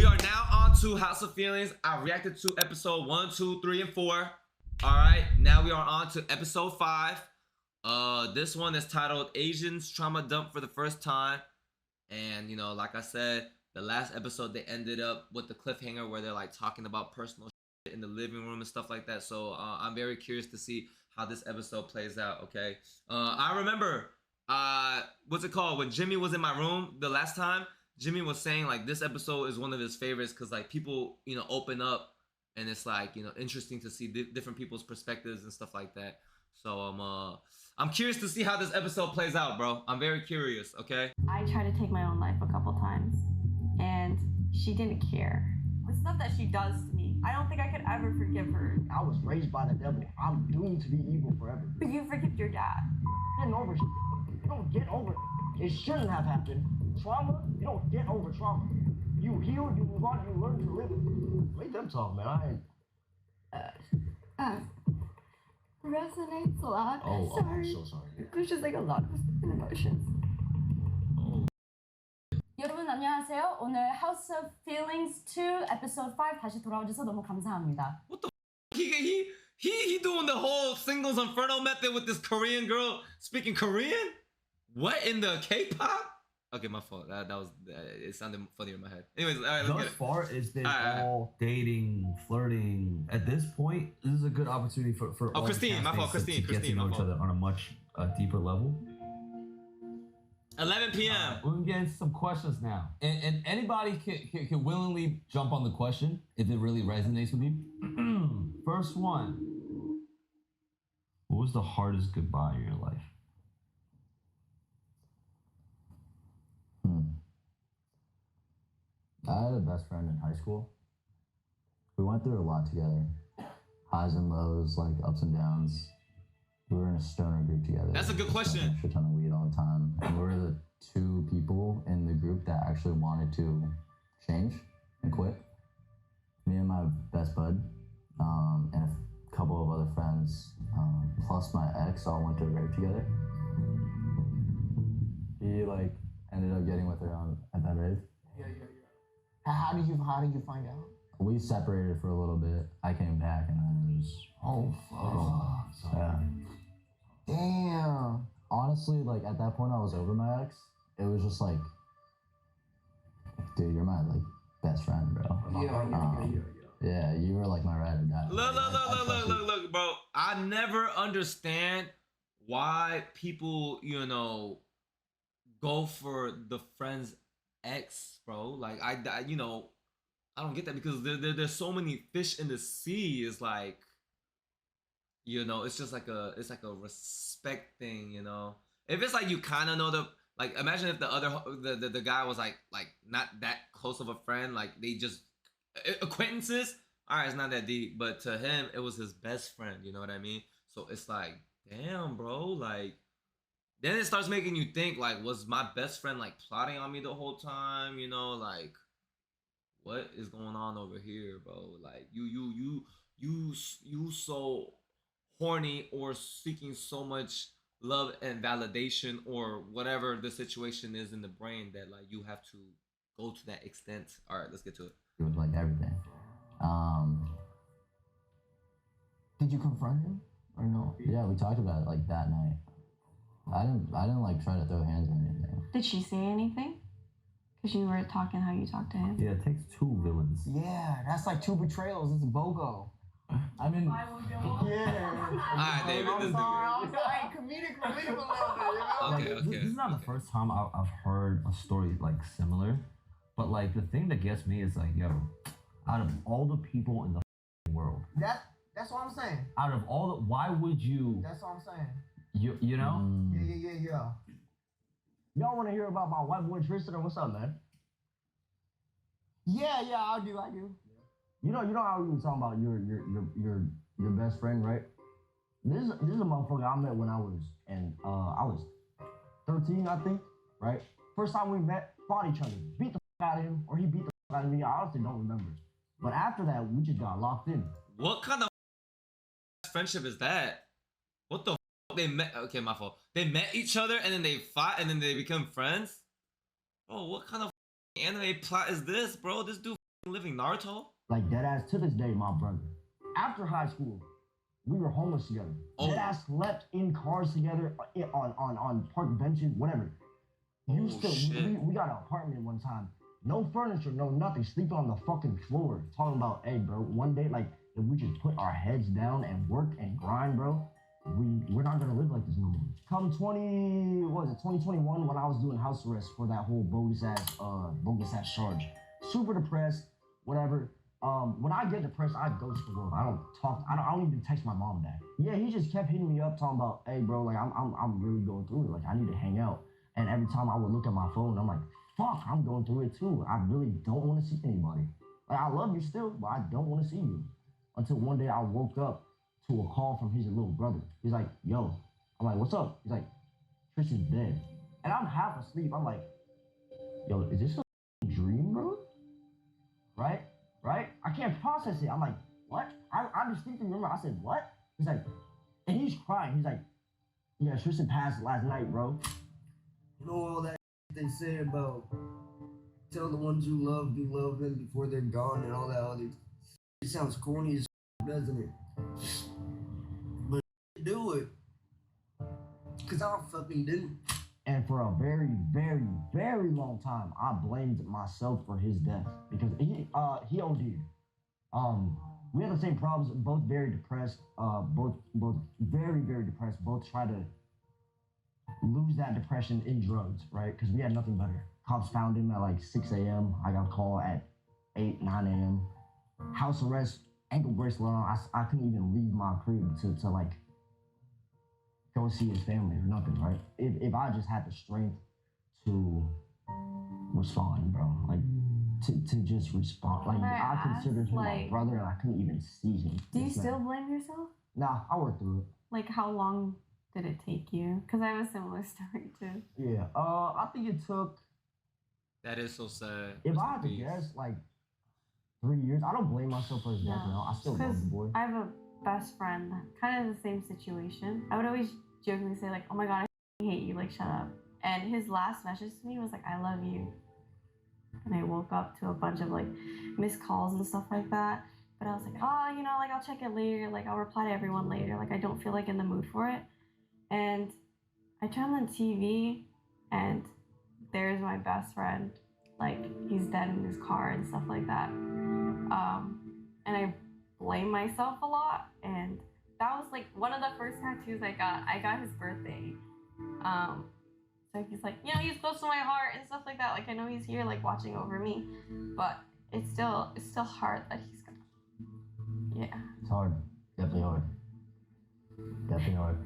We are now on to House of Feelings. I reacted to episode 1, 2, 3, and 4. Alright, now we are on to episode 5. This one is titled Asians Trauma Dump for the First Time. And, you know, like I said, the last episode they ended up with the cliffhanger where they're like talking about personal shit in the living room and stuff like that. So I'm very curious to see how this episode plays out, okay? I remember, what's it called? When Jimmy was in my room the last time, Jimmy was saying like this episode is one of his favorites because like people, you know, open up and it's like, you know, interesting to see different people's perspectives and stuff like that. So I'm curious to see how this episode plays out, bro. I'm very curious, okay? I tried to take my own life a couple times and she didn't care. The stuff that she does to me, I don't think I could ever forgive her. I was raised by the devil. I'm doomed to be evil forever. But you forgive your dad. Getting over shit. You don't get over it. It shouldn't have happened. Trauma, you don't get over trauma. You heal, you move on, you learn to live it. Make them talk, man. Resonates a lot. Oh, sorry. I'm so sorry. There's just like a lot of emotions. 여러분 안녕하세요. 오늘 House of Feelings 2 Episode 5 다시 돌아와줘서 너무 감사합니다. What the he doing the whole singles inferno method with this Korean girl speaking Korean? What in the K-pop? Okay, my fault. That was it sounded funnier in my head. Anyways, all right, let's get it. Thus far, it's been all dating, flirting. At this point, this is a good opportunity for all Christine, my fault. to get to know each other on a much deeper level. 11 p.m. We can get into some questions now. And anybody can willingly jump on the question if it really resonates with you. First one. What was the hardest goodbye in your life? I had a best friend in high school. We went through a lot together. Highs and lows, like ups and downs. We were in a stoner group together. That's a good question. A shit ton of weed all the time. And we were the two people in the group that actually wanted to change and quit. Me and my best bud, and a couple of other friends, plus my ex, all went to a rave together. He like ended up getting with her at that rave. How did you find out? We separated for a little bit. I came back and then it was fuck. yeah. Damn. Honestly, like at that point I was over my ex. It was just like, dude, you're my like best friend, bro. Yeah, you were like my ride or die. Look, bro. I never understand why people, you know, go for the friend's ex, bro. Like I you know, I don't get that because there's so many fish in the sea. It's like, you know, it's just like it's like a respect thing, you know. If it's like you kind of know like imagine if the guy was like not that close of a friend, like they just acquaintances. All right, it's not that deep, but to him it was his best friend. You know what I mean? So it's like, damn, bro, like. Then it starts making you think, like, was my best friend, like, plotting on me the whole time? You know, like, what is going on over here, bro? Like, you so horny or seeking so much love and validation or whatever the situation is in the brain that, like, you have to go to that extent. All right, let's get to it. It was like everything. Did you confront him or no? Yeah, we talked about it like that night. I didn't like try to throw hands or anything. Did she say anything? Because you were talking how you talked to him. Yeah, it takes two villains. Yeah, that's like two betrayals. It's a BOGO. I mean, Yeah. Alright, David, this dude. I'm sorry, comedic relief a little bit, you know? Okay. This is not the first time I've heard a story like similar, but like the thing that gets me is like, yo, out of all the people in the world, That's what I'm saying. out of all the, why would you? That's what I'm saying. You know? Yeah. Y'all want to hear about my white boy Tristan or what's up, man? Yeah, I do. You know how we were talking about your best friend, right? This is a motherfucker I met when I was 13, I think, right? First time we met, fought each other, beat the out of him, or he beat the out of me. I honestly don't remember. But after that, we just got locked in. What kind of friendship is that? What the they met? Okay, my fault. They met each other and then they fought and then they become friends? Bro, what kind of anime plot is this, bro? This dude living Naruto? Like dead ass to this day, my brother. After high school, we were homeless together. Oh. Dead ass slept in cars together, on park benches, whatever. Used to, we got an apartment one time. No furniture, no nothing. Sleeping on the fucking floor. Talking about, hey, bro, one day, like, if we just put our heads down and work and grind, bro, we're not gonna live like this no more. Come 2021, when I was doing house arrest for that whole bogus ass charge. Super depressed, whatever. When I get depressed, I ghost the world. I don't even text my mom back. Yeah, he just kept hitting me up talking about, hey, bro, like I'm really going through it. Like I need to hang out. And every time I would look at my phone, I'm like, fuck, I'm going through it too. I really don't want to see anybody. Like I love you still, but I don't want to see you. Until one day I woke up to a call from his little brother. He's like, yo. I'm like, what's up? He's like, Tristan's dead. And I'm half asleep. I'm like, yo, is this a dream, bro? Right? I can't process it. I'm like, what? I distinctly remember I said, what? He's like, and he's crying. He's like, yeah, Tristan passed last night, bro. You know all that they say about tell the ones you love them before they're gone and all that other. It sounds corny as doesn't it? But do it, cause I fucking didn't. And for a very, very, very long time, I blamed myself for his death because he OD'd. We had the same problems, both very depressed, both very, very depressed, both try to lose that depression in drugs, right? Because we had nothing better. Cops found him at like 6 a.m. I got a call at 8, 9 a.m. House arrest, ankle bracelet on. I couldn't even leave my crib to like go see his family or nothing, right? If I just had the strength to respond, bro, like to just respond. Like I considered him my brother and I couldn't even see him. Do you still blame yourself? Nah, I worked through it. Like how long did it take you? Because I have a similar story too. Yeah, I think it took. That is so sad. If I had to guess, like 3 years. I don't blame myself for his death. No, I still love the boy. I have a best friend, kind of the same situation. I would always jokingly say like, "Oh my god, I hate you," like shut up. And his last message to me was like, "I love you." And I woke up to a bunch of like missed calls and stuff like that. But I was like, oh, you know, like I'll check it later. Like I'll reply to everyone later. Like I don't feel like in the mood for it. And I turned on TV and there's my best friend. Like he's dead in his car and stuff like that. And I blame myself a lot. And that was like one of the first tattoos I got. I got his birthday. So he's like, you know, he's close to my heart and stuff like that. Like I know he's here, like watching over me, but it's still hard that he's gonna. Yeah. It's hard. Definitely hard. Definitely hard.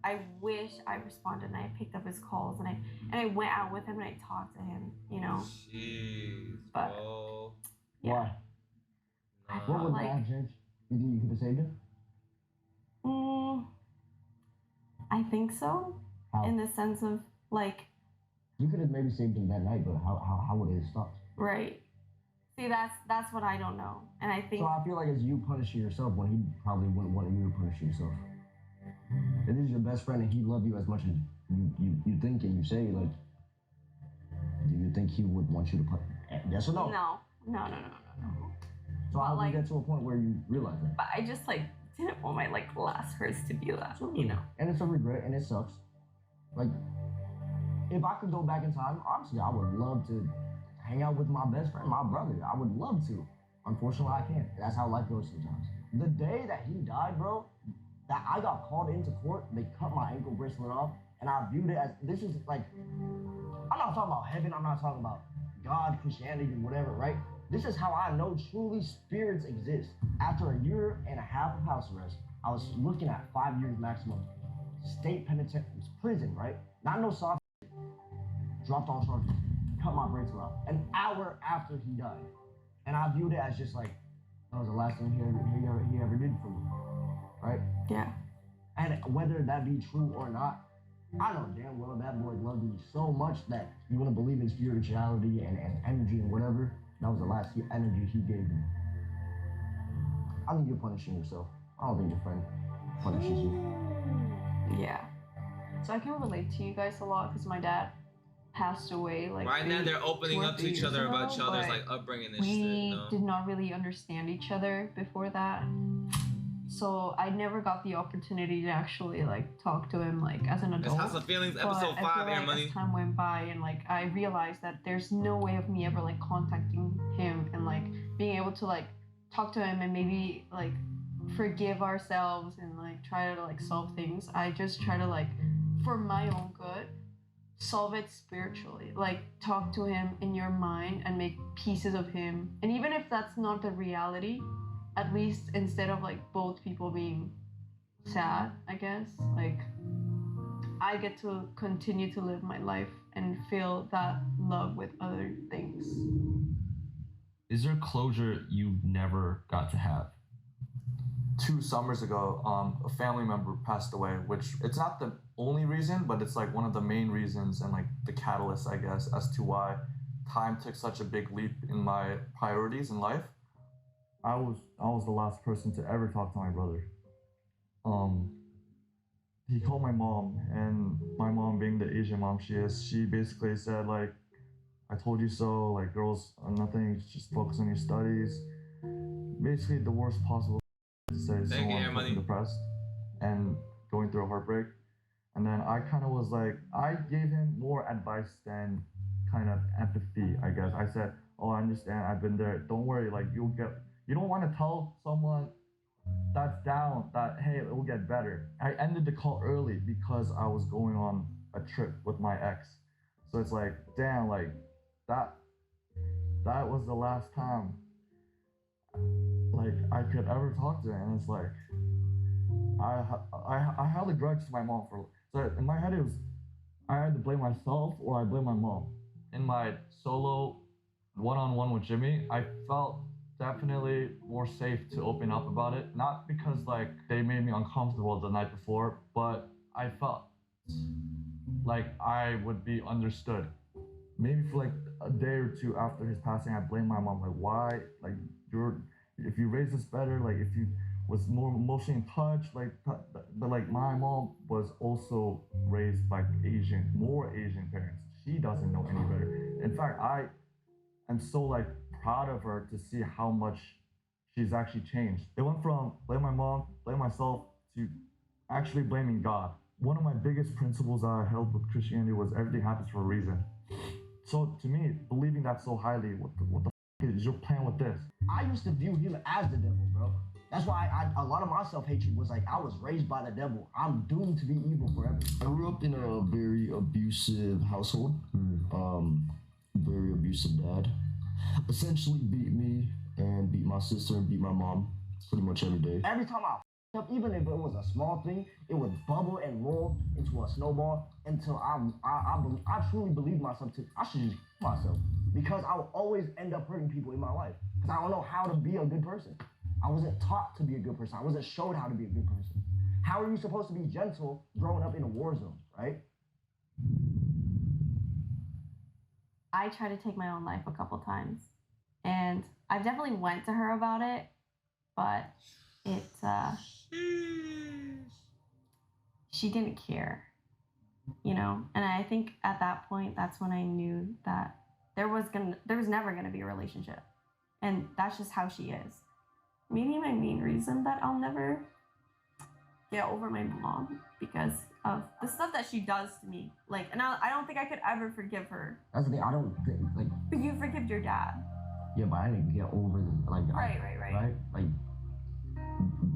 I wish I responded and I picked up his calls and I went out with him and I talked to him, you know. Jeez, but bro. yeah. Why? I What felt would like that change? You think you could have saved him? I think so. How? In the sense of like. You could have maybe saved him that night, but how would it have stopped? Right. See, that's what I don't know, and I think. So I feel like it's you punishing yourself when he probably wouldn't want you to punish yourself. If this is your best friend and he loved you as much as you think and you say, like, do you think he would want you to put? Yes or no? No. So how like, do you get to a point where you realize that? But I just like didn't want my like last words to be that, you know. And it's a regret and it sucks. Like, if I could go back in time, obviously I would love to hang out with my best friend, my brother. I would love to. Unfortunately, I can't. That's how life goes sometimes. The day that he died, bro, that I got called into court, they cut my ankle bracelet off, and I viewed it as, this is like, I'm not talking about heaven, I'm not talking about God, Christianity, whatever, right? This is how I know truly spirits exist. After a year and a half of house arrest, I was looking at 5 years maximum. State penitentiary, prison, right? Not no soft dropped on charges, cut my bracelet off an hour after he died. And I viewed it as just like, that was the last thing he ever did for me, right? Yeah. And whether that be true or not, I know damn well that boy loved me so much that you want to believe in spirituality and energy and whatever. That was the last energy he gave me. I think you're punishing yourself. I don't think your friend punishes you. Yeah. So I can relate to you guys a lot because my dad passed away. Like right now, they're opening 2 or up to 3 each years other ago, about each other's but like upbringing and shit. we did not really understand each other before that. So I never got the opportunity to actually like talk to him like as an It's adult. House of Feelings, But episode I 5, feel Air like Money. as time went by and like I realized that there's no way of me ever like contacting him and like being able to like talk to him and maybe like forgive ourselves and like try to like solve things. I just try to like, for my own good, solve it spiritually. Like talk to him in your mind and make pieces of him. And even if that's not the reality, at least instead of like both people being sad, I guess, like I get to continue to live my life and feel that love with other things. Is there closure you never got to have? 2 summers ago, a family member passed away, which it's not the only reason, but it's like one of the main reasons and like the catalyst, I guess, as to why time took such a big leap in my priorities in life. I was the last person to ever talk to my brother. He called my mom, and my mom, being the Asian mom she is, she basically said like, "I told you so. Like girls are nothing. Just focus on your studies." Basically, the worst possible to say is Thank you, Air someone Money. fucking depressed and going through a heartbreak. And then I kind of was like, I gave him more advice than kind of empathy, I guess. I said, "Oh, I understand. I've been there. Don't worry. Like you don't want to tell someone that's down that, hey, it will get better." I ended the call early because I was going on a trip with my ex. So it's like, damn, like that was the last time like I could ever talk to him. And it's like I held a grudge to my mom for, so in my head it was I had to blame myself or I blame my mom. In my solo one-on-one with Jimmy, I felt definitely more safe to open up about it. Not because like they made me uncomfortable the night before, but I felt like I would be understood. Maybe for like a day or two after his passing, I blamed my mom. Like, why? Like, if you raised us better, like if you was more emotionally in touch, like, but like my mom was also raised by more Asian parents. She doesn't know any better. In fact, I'm so like proud of her to see how much she's actually changed. It went from blame my mom, blame myself, to actually blaming God. One of my biggest principles that I held with Christianity was everything happens for a reason. So to me, believing that so highly, what the is your plan with this? I used to view him as the devil, bro. That's why a lot of my self-hatred was like, I was raised by the devil. I'm doomed to be evil forever. I grew up in a very abusive household. Very abusive dad. Essentially beat me and beat my sister and beat my mom pretty much every day. Every time I up, even if it was a small thing, it would bubble and roll into a snowball until I truly believed myself I should just kill myself, because I will always end up hurting people in my life because I don't know how to be a good person. I wasn't taught to be a good person. I wasn't showed how to be a good person. How are you supposed to be gentle growing up in a war zone, right? I tried to take my own life a couple times, and I definitely went to her about it, but she didn't care, you know? And I think at that point, that's when I knew that there was never gonna be a relationship. And that's just how she is. Maybe my main reason that I'll never get over my mom because of the stuff that she does to me. Like, and I don't think I could ever forgive her. That's the thing. I don't think, like. But you forgive your dad. Yeah, but I didn't get over the like. Right. Right. Like,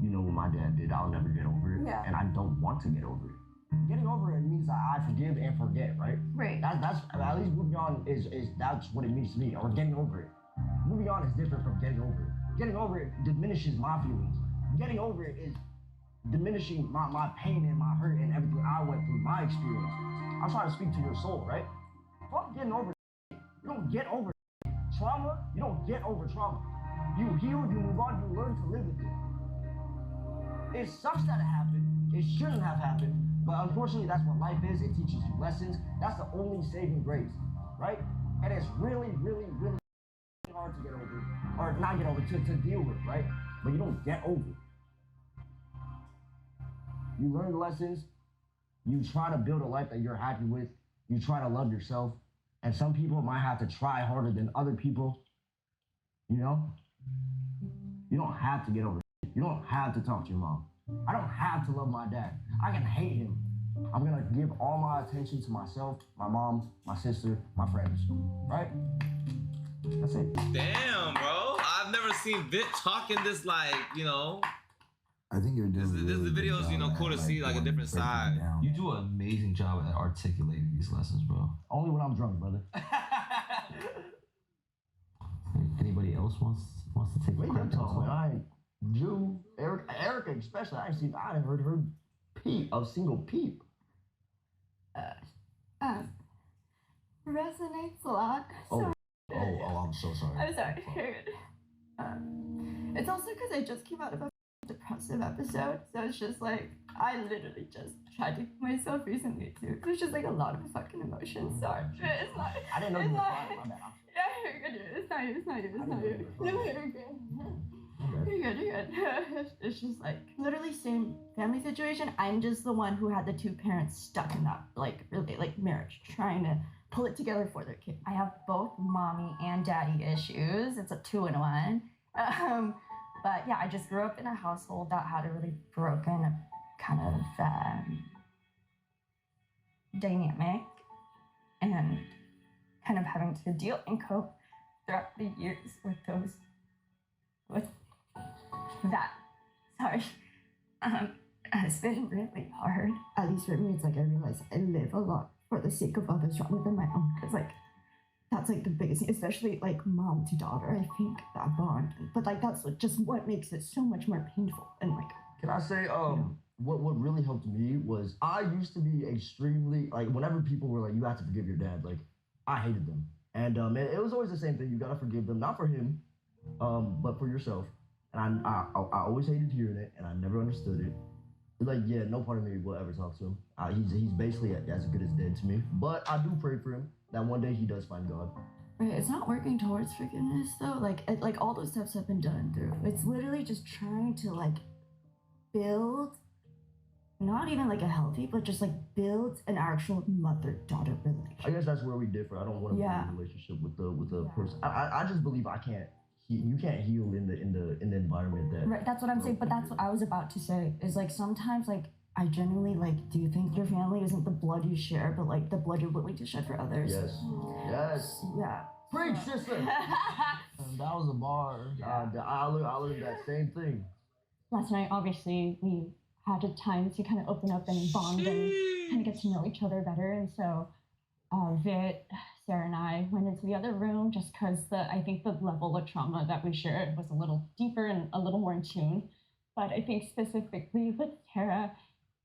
you know what my dad did. I'll never get over it. Yeah. And I don't want to get over it. Getting over it means that I forgive and forget, right? Right. That's at least moving on is that's what it means to me. Or getting over it. Moving on is different from getting over it. Getting over it diminishes my feelings. Getting over it is diminishing my pain and my hurt and everything I went through, my experience. I'm trying to speak to your soul, right? Fuck getting over it. You don't get over it. Trauma, you don't get over trauma. You heal, you move on, you learn to live with it. It sucks that it happened. It shouldn't have happened. But unfortunately, that's what life is. It teaches you lessons. That's the only saving grace, right? And it's really, really, really hard to get over, or not get over, to deal with, right? But you don't get over it. You learn the lessons. You try to build a life that you're happy with. You try to love yourself. And some people might have to try harder than other people. You know? You don't have to get over shit. You don't have to talk to your mom. I don't have to love my dad. I can hate him. I'm gonna give all my attention to myself, my mom, my sister, my friends. Right? That's it. Damn, bro. I've never seen Vit talking this like, you know. I think you're doing This video is, you know, cool to see like a different side. You do an amazing job at articulating these lessons, bro. Only when I'm drunk, brother. Anybody else wants to take Wait, a crack I'm at talking. this? I ain't Jew, Erica especially. I ain't heard her peep, a single peep. Resonates a lot. Oh, I'm so sorry. I'm sorry. It's also because I just came out of a depressive episode, so it's just like I literally just tried to myself recently too. There's just like a lot of fucking emotions. Sorry, it's not. I didn't know you were crying. My bad. Yeah, you're good. It's not you. No, you're good. You're good. It's just like literally same family situation. I'm just the one who had the two parents stuck in that like really like marriage, trying to pull it together for their kid. I have both mommy and daddy issues. It's a 2-in-1. But yeah, I just grew up in a household that had a really broken kind of dynamic, and kind of having to deal and cope throughout the years with that. Sorry. It's been really hard. At least for me, it's like I realize I live a lot for the sake of others rather than my own. Because like that's like the biggest thing, especially like mom to daughter. I think that bond, but like that's just what makes it so much more painful. And like, Can I say, what really helped me was I used to be extremely like whenever people were like, you have to forgive your dad, like I hated them, and it was always the same thing. You gotta forgive them, not for him, but for yourself. And I always hated hearing it, and I never understood it. Like, yeah, no part of me will ever talk to him. He's basically as good as dead to me. But I do pray for him that one day he does find God. Right, it's not working towards forgiveness though. Like all those steps have been done through. It's literally just trying to like build, not even like a healthy, but just like build an actual mother-daughter relationship. I guess that's where we differ. I don't want to be in a relationship with the person. I just believe I can't. You can't heal in the environment that. right, that's what I'm saying. But that's what I was about to say. Is like sometimes like I genuinely like. Do you think your family isn't the blood you share, but like the blood you're willing to shed for others? Yes. Yes. Yeah. Preach, sister. That was a bar. I learned that same thing. Last night, obviously, we had a time to kind of open up and bond and kind of get to know each other better. And so Vit, Sarah, and I went into the other room just because I think the level of trauma that we shared was a little deeper and a little more in tune. But I think specifically with Tara,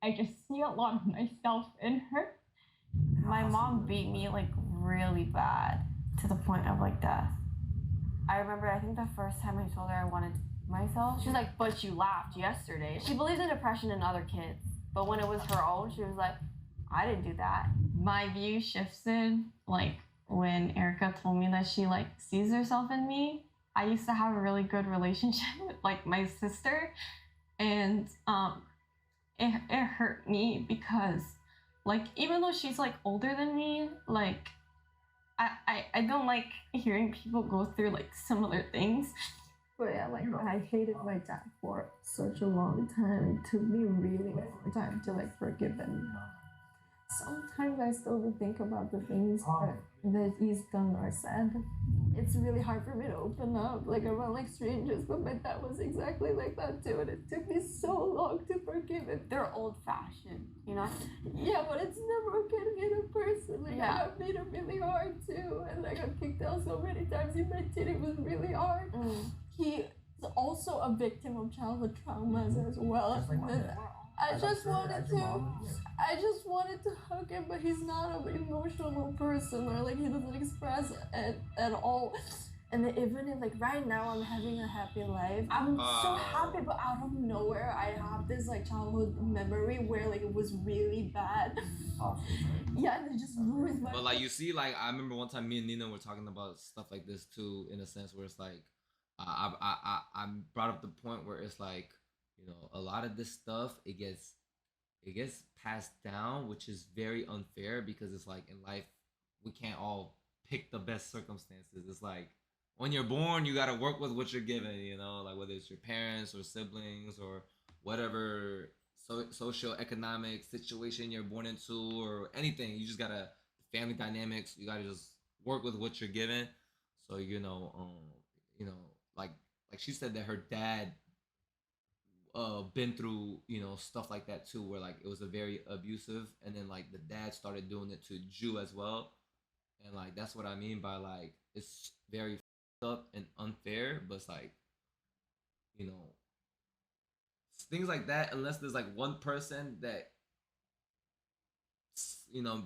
I just see a lot of myself in her. My mom beat me like really bad to the point of like death. I remember, I think the first time I told her I wanted myself, she's like, but you laughed yesterday. She believes in depression in other kids, but when it was her own, she was like, I didn't do that. My view shifted like when Erica told me that she like sees herself in me. I used to have a really good relationship with like my sister, and it hurt me because like even though she's like older than me, like I don't like hearing people go through like similar things. But yeah, like I hated my dad for such a long time. It took me a really long time to like forgive him. Sometimes I still think about the things that he's done or said. It's really hard for me to open up like around like strangers, but my dad was exactly like that too, and it took me so long to forgive him. They're old-fashioned, you know? Yeah, but it's never okay to hate a person. Like I got beat up really hard too, and I got kicked out so many times in my teen. It was really hard. He's also a victim of childhood traumas as well. I just wanted to hug him, but he's not an emotional person, or like he doesn't express it at all. And even if like right now I'm having a happy life, I'm so happy, but out of nowhere I have this like childhood memory where like it was really bad. Yeah, and it just ruins my. But like you see, like I remember one time me and Nina were talking about stuff like this too, in a sense where it's like, I brought up the point where it's like, you know, a lot of this stuff it gets passed down, which is very unfair because it's like in life we can't all pick the best circumstances. It's like when you're born, you gotta work with what you're given. You know, like whether it's your parents or siblings or whatever socioeconomic situation you're born into or anything. You just gotta family dynamics. You gotta just work with what you're given. So you know, like like she said that her dad been through stuff like that too, where like it was a very abusive, and then like the dad started doing it to Jew as well, and like that's what I mean by like it's very up and unfair, but it's like you know things like that unless there's like one person that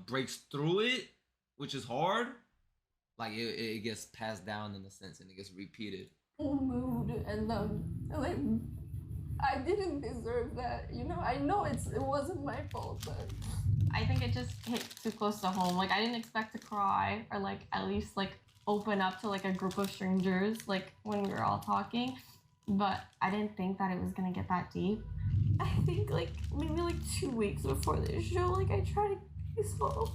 breaks through it, which is hard, like it gets passed down in a sense and it gets repeated. Mood and like I didn't deserve that. I know it wasn't my fault, but I think it just hit too close to home. Like I didn't expect to cry or like at least like open up to like a group of strangers like when we were all talking, but I didn't think that it was gonna get that deep. I think like maybe like 2 weeks before this show, like I tried to kill myself,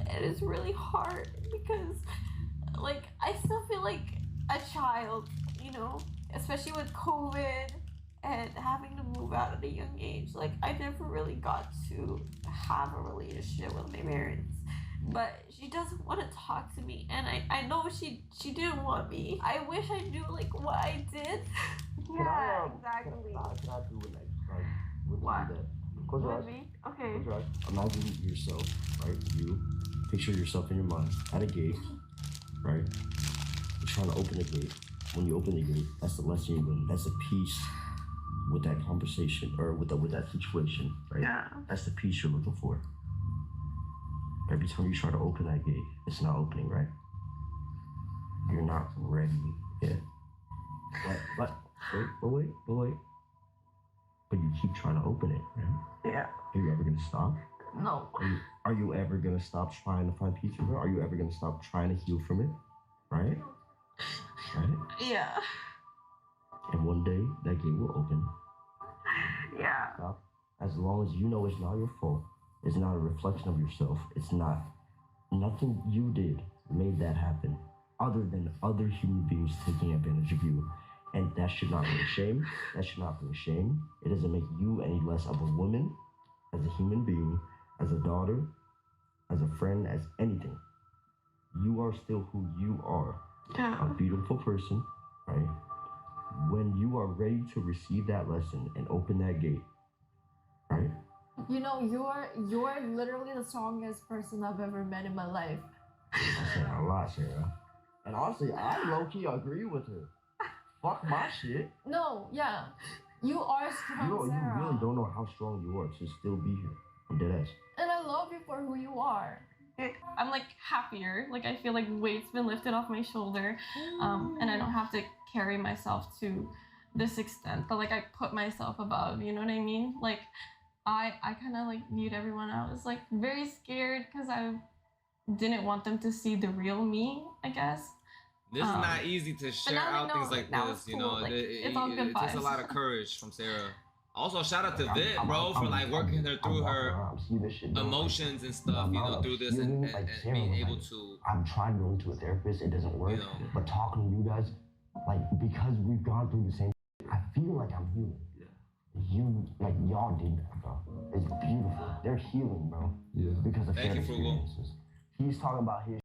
and it's really hard because like I still feel like a child, especially with COVID and having to move out at a young age. Like I never really got to have a relationship with my parents, but she doesn't want to talk to me, and I know she didn't want me. I wish I knew like what I did. Yeah, exactly. Can I do it like with What? you that? Close your eyes. With me? Okay. Close your eyes. Imagine yourself, right? You picture yourself in your mind at a gate, right? You're trying to open the gate. When you open the gate, that's the lesson you learn. That's the peace with that conversation or with that situation, right? Yeah. That's the peace you're looking for. Every time you try to open that gate, it's not opening, right? You're not ready yet. But wait. But you keep trying to open it, right? Yeah. Are you ever gonna stop? No. Are you ever gonna stop trying to find peace with it? Are you ever gonna stop trying to heal from it? Right? Right? Yeah. And one day that gate will open. Yeah. Stop. As long as you know it's not your fault, it's not a reflection of yourself, it's not nothing you did made that happen, other than other human beings taking advantage of you. And that should not be a shame. That should not be a shame. It doesn't make you any less of a woman, as a human being, as a daughter, as a friend, as anything. You are still who you are. Yeah. A beautiful person, right? When you are ready to receive that lesson and open that gate, right? You're literally the strongest person I've ever met in my life. That's saying a lot, Sarah. And honestly, I low-key agree with her. Fuck my shit. No, yeah. You are strong, Sarah. You really don't know how strong you are to still be here. I'm dead ass. And I love you for who you are. I'm like happier. Like I feel like weight's been lifted off my shoulder, and I don't have to carry myself to this extent. But like I put myself above. You know what I mean? Like I kind of like viewed everyone. I was like very scared because I didn't want them to see the real me, I guess. This is not easy to share out things like this, you know. Like, it all good takes a vibes. lot of courage from Sarah. Also, shout out to Vit, bro, for like working her through her emotions and stuff, you know, through this and being able to. I'm trying to go to a therapist, it doesn't work. But talking to you guys, like because we've gone through the same, I feel like I'm healing. Y'all did that, bro. It's beautiful. They're healing, bro. Yeah. Because of shared experiences. He's talking about his.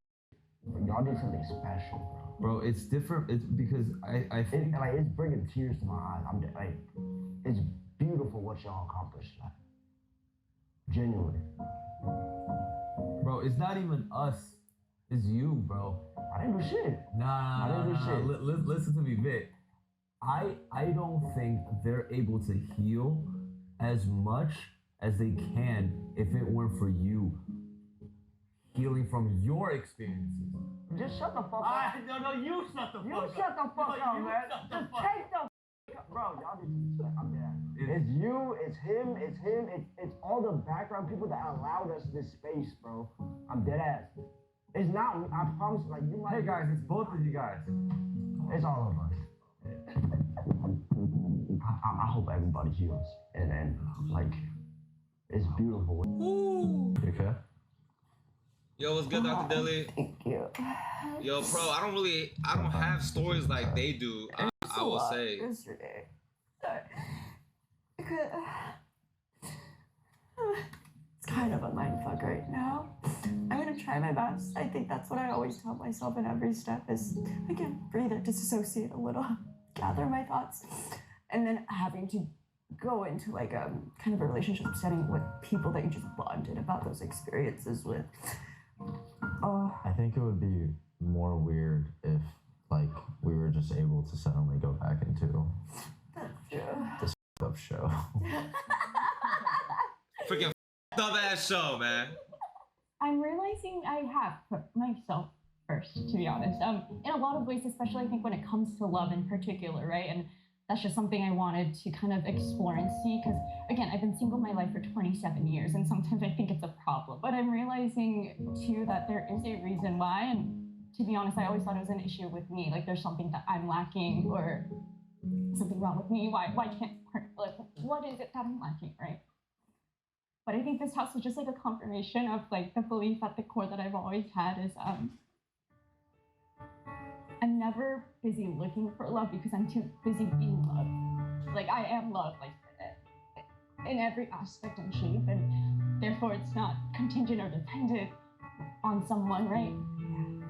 Y'all did something special, bro. Bro, it's different. It's because I think it's bringing tears to my eyes. It's beautiful what y'all accomplished. Genuinely. Bro, it's not even us. It's you, bro. I didn't do shit. Nah. Listen to me, Vic. I don't think they're able to heal as much as they can if it weren't for you healing from your experiences. Just shut the fuck up. No, you shut the fuck up. You shut the fuck up, man. Just take the fuck up. Bro, y'all just, I'm dead. It's you, it's him, it's all the background people that allowed us this space, bro. I'm dead ass. It's not, I promise, like, you might. Hey guys, it's both of you guys. It's all of us. I hope everybody heals. And like, it's beautiful. You okay? Yo, what's good, Dr. Dilly? Thank you. Yo, bro, I don't have stories like they do. I will say. Yesterday. Sorry. Because, it's kind of a mindfuck right now. I'm gonna try my best. I think that's what I always tell myself in every step is, again, breathe it, disassociate a little, gather my thoughts, and then having to go into like a kind of a relationship setting with people that you just bonded about those experiences with. I think it would be more weird if like we were just able to suddenly go back into this up show. Freaking up ass show, man. I'm realizing I have put myself first, to be honest. In a lot of ways, especially I think when it comes to love in particular, right? And that's just something I wanted to kind of explore and see, because again, I've been single my life for 27 years, and sometimes I think it's a problem. But I'm realizing too that there is a reason why, and to be honest, I always thought it was an issue with me. Like there's something that I'm lacking or something wrong with me. Why can't, like, what is it that I'm lacking, right? But I think this house was just like a confirmation of like the belief at the core that I've always had is I'm never busy looking for love because I'm too busy being loved. Like I am loved, like in every aspect and shape, and therefore it's not contingent or dependent on someone, right? Yeah.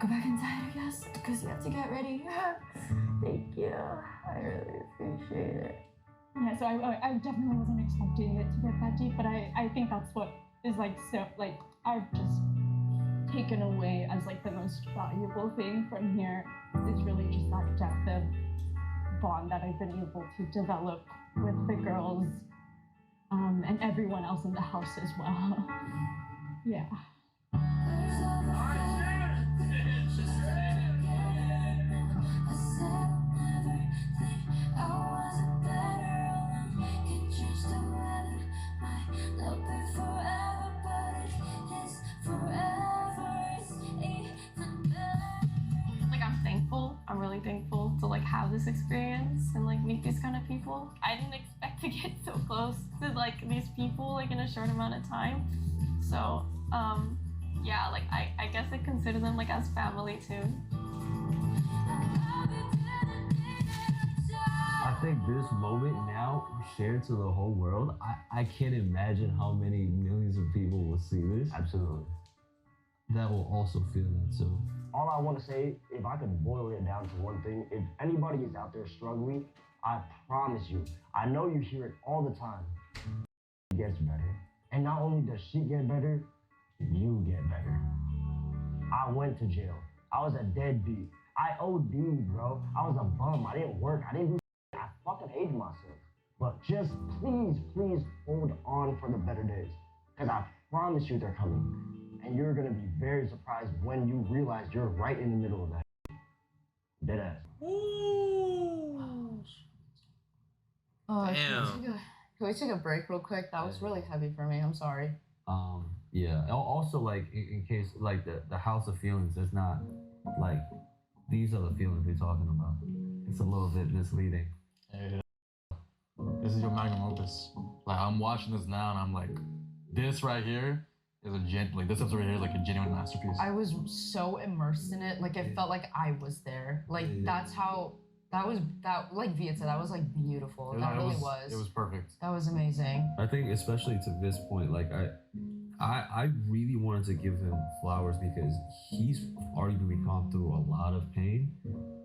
Go back inside, I guess, because you have to get ready. Thank you. I really appreciate it. Yeah, so I definitely wasn't expecting it to get that deep, but I think that's what is like so like I've just taken away as like the most valuable thing from here is really just that depth of bond that I've been able to develop with the girls and everyone else in the house as well. Yeah. Like I'm thankful. I'm really thankful to like have this experience and like meet these kind of people. I didn't expect to get so close to like these people like in a short amount of time. So yeah, like I guess I consider them like as family too. I think this moment now shared to the whole world, I can't imagine how many millions of people will see this. Absolutely. That will also feel that too. All I want to say, if I could boil it down to one thing, if anybody is out there struggling, I promise you, I know you hear it all the time, it gets better. And not only does she get better, you get better. I went to jail. I was a deadbeat. I OD'd, bro. I was a bum. I didn't work. I didn't do shit. I fucking hated myself. But just please hold on for the better days. Because I promise you they're coming. And you're gonna be very surprised when you realize you're right in the middle of that. Deadass. Damn. Can we take a break real quick? That was really heavy for me. I'm sorry. Yeah. Also, like in case like the house of feelings, it's not like these are the feelings we're talking about. It's a little bit misleading. Hey, this is your magnum opus. Like I'm watching this now and I'm like, this right here is this episode right here is like a genuine masterpiece. I was so immersed in it. Like it felt like I was there. Like that's how like Viet said, that was like beautiful. That really was. It was perfect. That was amazing. I think especially to this point, like I really wanted to give him flowers because he's arguably gone through a lot of pain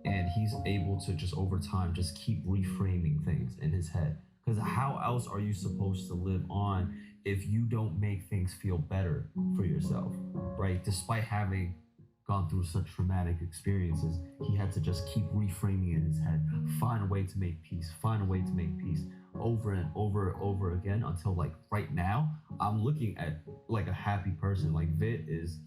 and he's able to just over time just keep reframing things in his head. Because how else are you supposed to live on if you don't make things feel better for yourself, right? Despite having gone through such traumatic experiences, he had to just keep reframing in his head, find a way to make peace, over and over again until like right now, I'm looking at like a happy person. Like Vit is,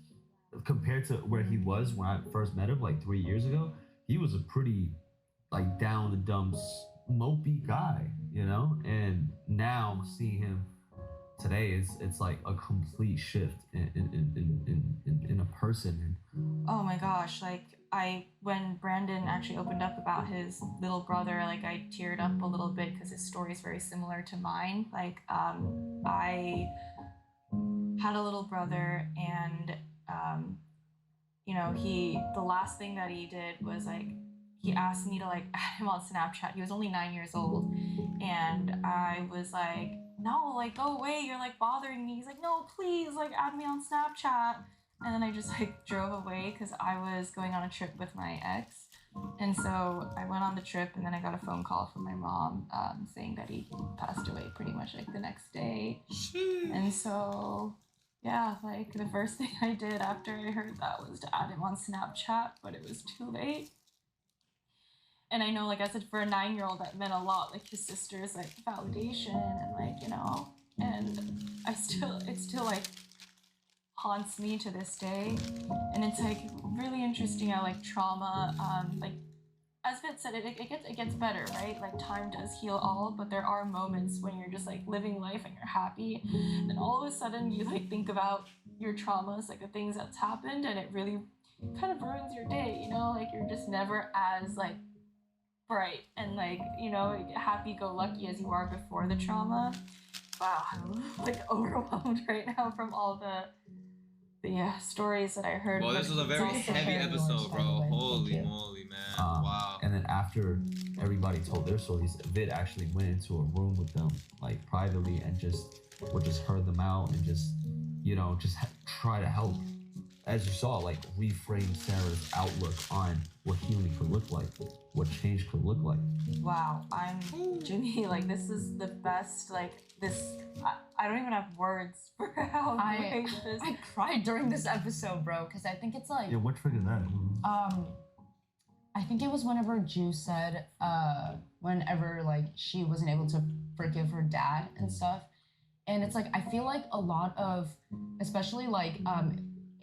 compared to where he was when I first met him like 3 years ago, he was a pretty like down the dumps, mopey guy, you know? And now seeing him today, it's like a complete shift in a person. Oh my gosh, like when Brandon actually opened up about his little brother, like I teared up a little bit because his story is very similar to mine. Like I had a little brother, and you know, the last thing that he did was like he asked me to like add him on Snapchat. He was only 9 years old, and I was like, no, like go away, you're like bothering me. He's like, no, please, like add me on Snapchat. And then I just like drove away because I was going on a trip with my ex. And so I went on the trip, and then I got a phone call from my mom saying that he passed away pretty much like the next day. And so, yeah, like the first thing I did after I heard that was to add him on Snapchat, but it was too late. And I know, like I said, for a 9-year-old, that meant a lot. Like his sister's like validation, and like, you know, and it still like haunts me to this day. And it's like really interesting how like trauma, like as Vit said, it gets better, right? Like time does heal all, but there are moments when you're just like living life and you're happy, and all of a sudden you like think about your traumas, like the things that's happened, and it really kind of ruins your day, you know? Like you're just never as like bright and like, you know, happy-go-lucky as you are before the trauma. Wow, I'm like overwhelmed right now from all the stories that I heard. Well, this was a very heavy episode, bro. Holy moly, man. Wow. And then after everybody told their stories, Vid actually went into a room with them, like privately, and just heard them out and just, you know, just try to help. As you saw, like reframe Sarah's outlook on what healing could look like, what change could look like. Wow, I'm Jimmy. Like this is the best. Like this, I don't even have words for how great this. I cried during this episode, bro, because I think it's like. Yeah, what triggered that? I think it was whenever Ju said, whenever like she wasn't able to forgive her dad and stuff, and it's like I feel like a lot of, especially like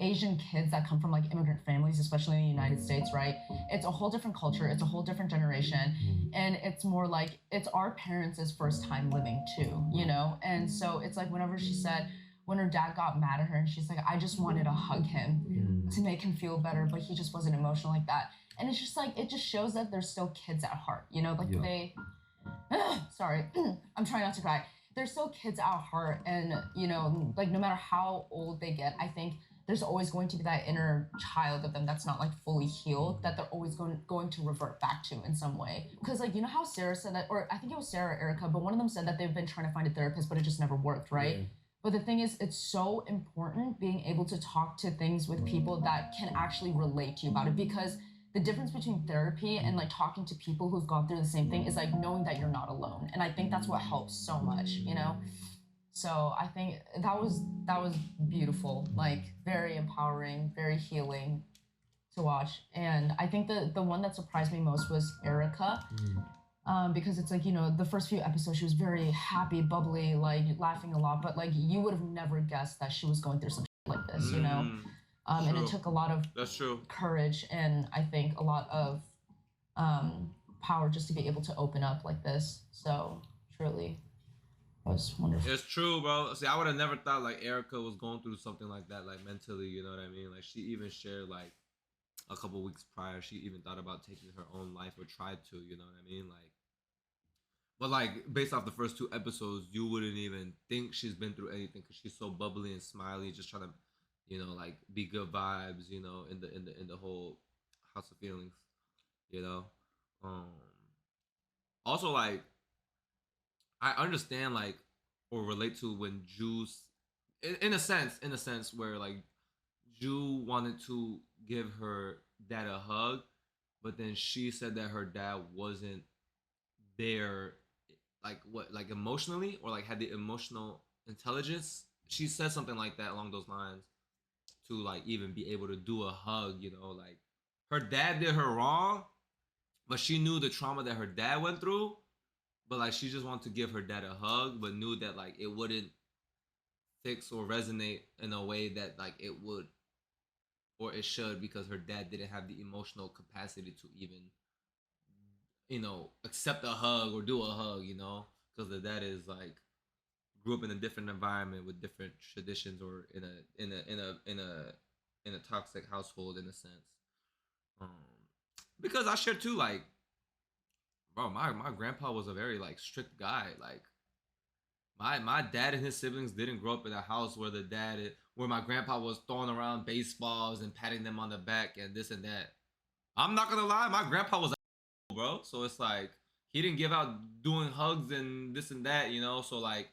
Asian kids that come from like immigrant families, especially in the United States, right? It's a whole different culture, it's a whole different generation, and it's more like it's our parents' first time living too, you know? And so it's like whenever she said, when her dad got mad at her and she's like, I just wanted to hug him to make him feel better, but he just wasn't emotional like that. And it's just like, it just shows that they're still kids at heart, you know? Like they, sorry, I'm trying not to cry. They're still kids at heart, and you know, like no matter how old they get, I think there's always going to be that inner child of them that's not like fully healed, that they're always going to revert back to in some way. Because like, you know how Sarah said that, or I think it was Sarah or Erica, but one of them said that they've been trying to find a therapist, but it just never worked, right? Yeah. But the thing is, it's so important being able to talk to things with people that can actually relate to you about it, because the difference between therapy and like talking to people who've gone through the same thing is like knowing that you're not alone. And I think that's what helps so much, you know? So I think that was beautiful, like very empowering, very healing to watch. And I think the one that surprised me most was Erica. Because it's like, you know, the first few episodes she was very happy, bubbly, like laughing a lot, but like you would have never guessed that she was going through some shit like this, you know? And it took a lot of courage, and I think a lot of power just to be able to open up like this. So truly, it was wonderful. It's true, bro. See, I would have never thought like Erica was going through something like that, like mentally. You know what I mean? Like she even shared like a couple weeks prior, she even thought about taking her own life or tried to. You know what I mean? Like, but like based off the first 2 episodes, you wouldn't even think she's been through anything because she's so bubbly and smiley, just trying to, you know, like be good vibes, you know, in the whole House of Feelings, you know. Also, like, I understand like or relate to when Juice, in a sense where like Ju wanted to give her dad a hug, but then she said that her dad wasn't there, like what, like emotionally, or like had the emotional intelligence. She said something like that along those lines, to like even be able to do a hug, you know, like her dad did her wrong, but she knew the trauma that her dad went through, but like she just wanted to give her dad a hug, but knew that like it wouldn't fix or resonate in a way that like it would or it should, because her dad didn't have the emotional capacity to even, you know, accept a hug or do a hug, you know, because the dad is like grew up in a different environment with different traditions, or in a toxic household in a sense. Because I share too, like, bro, my grandpa was a very like strict guy. Like My dad and his siblings didn't grow up in a house where where my grandpa was throwing around baseballs and patting them on the back and this and that. I'm not gonna lie, my grandpa was a bro. So it's like he didn't give out doing hugs and this and that, you know. So like,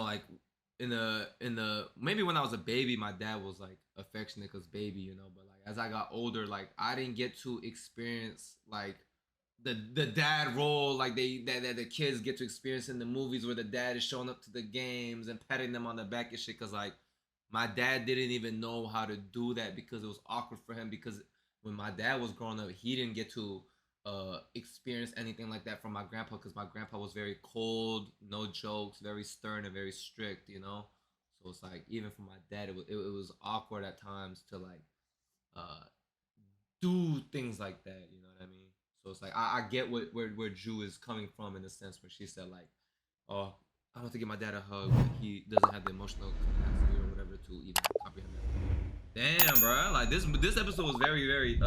like in the maybe when I was a baby, my dad was like affectionate cause baby, But like as I got older, like I didn't get to experience like the dad role like that the kids get to experience in the movies where the dad is showing up to the games and patting them on the back and shit. Cause like my dad didn't even know how to do that because it was awkward for him because when my dad was growing up, he didn't get to experience anything like that from my grandpa because my grandpa was very cold, no jokes, very stern and very strict, So it's like even for my dad, it was awkward at times to like uh, do things like that. You know what I mean? So it's like I get where Drew is coming from in the sense where she said like, oh, I want to give my dad a hug, but he doesn't have the emotional capacity or whatever to even comprehend that. Damn, bro. Like this episode was very deep.